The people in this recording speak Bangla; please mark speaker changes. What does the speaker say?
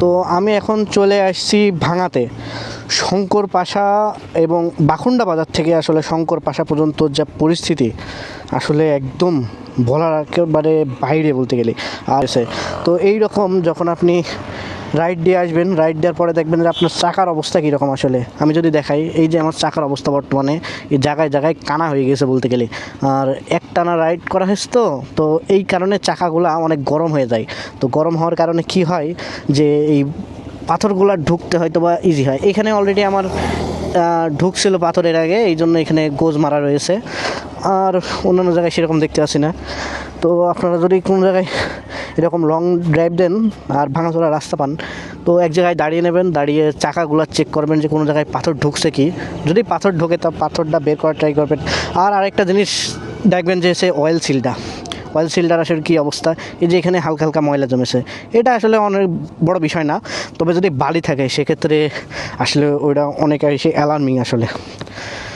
Speaker 1: তো আমি এখন চলে আসছি ভাঙাতে। শঙ্কর পাশা এবং বাখুন্ডা বাজার থেকে আসলে শঙ্কর পাশা পর্যন্ত যা পরিস্থিতি আসলে একদম বলার একেবারে বাইরে বলতে গেলে। আর তো এই রকম যখন আপনি রাইড দিয়ে আসবেন, রাইড দেওয়ার পরে দেখবেন যে আপনার চাকার অবস্থা কীরকম। আসলে আমি যদি দেখাই, এই যে আমার চাকার অবস্থা বর্তমানে এই জায়গায় জায়গায় কানা হয়ে গেছে বলতে গেলে। আর একটানা রাইড করা হয়েছে তো এই কারণে চাকাগুলো অনেক গরম হয়ে যায়। তো গরম হওয়ার কারণে কি হয় যে এই পাথরগুলো ঢুকতে হয়তো বা ইজি হয়। এখানে অলরেডি আমার ঢুকছিল পাথরের আগে, এই জন্য এখানে গোজ মারা রয়েছে। আর অন্যান্য জায়গায় সেরকম দেখতে আসি না। তো আপনারা যদি কোনো জায়গায় এরকম লং ড্রাইভ দেন আর ভাঙাচোরা রাস্তা পান, তো এক জায়গায় দাঁড়িয়ে নেবেন, দাঁড়িয়ে চাকাগুলো চেক করবেন যে কোনো জায়গায় পাথর ঢুকছে কি। যদি পাথর ঢোকে তা পাথরটা বের করার ট্রাই করবেন। আর আরেকটা জিনিস দেখবেন যে সে অয়েল সিলটার আসলে কী অবস্থা। এই যে এখানে হালকা হালকা ময়লা জমেছে, এটা আসলে অনেক বড় বিষয় না, তবে যদি বালি থাকে সেক্ষেত্রে আসলে ওইটা অনেক এসে অ্যালার্মিং আসলে।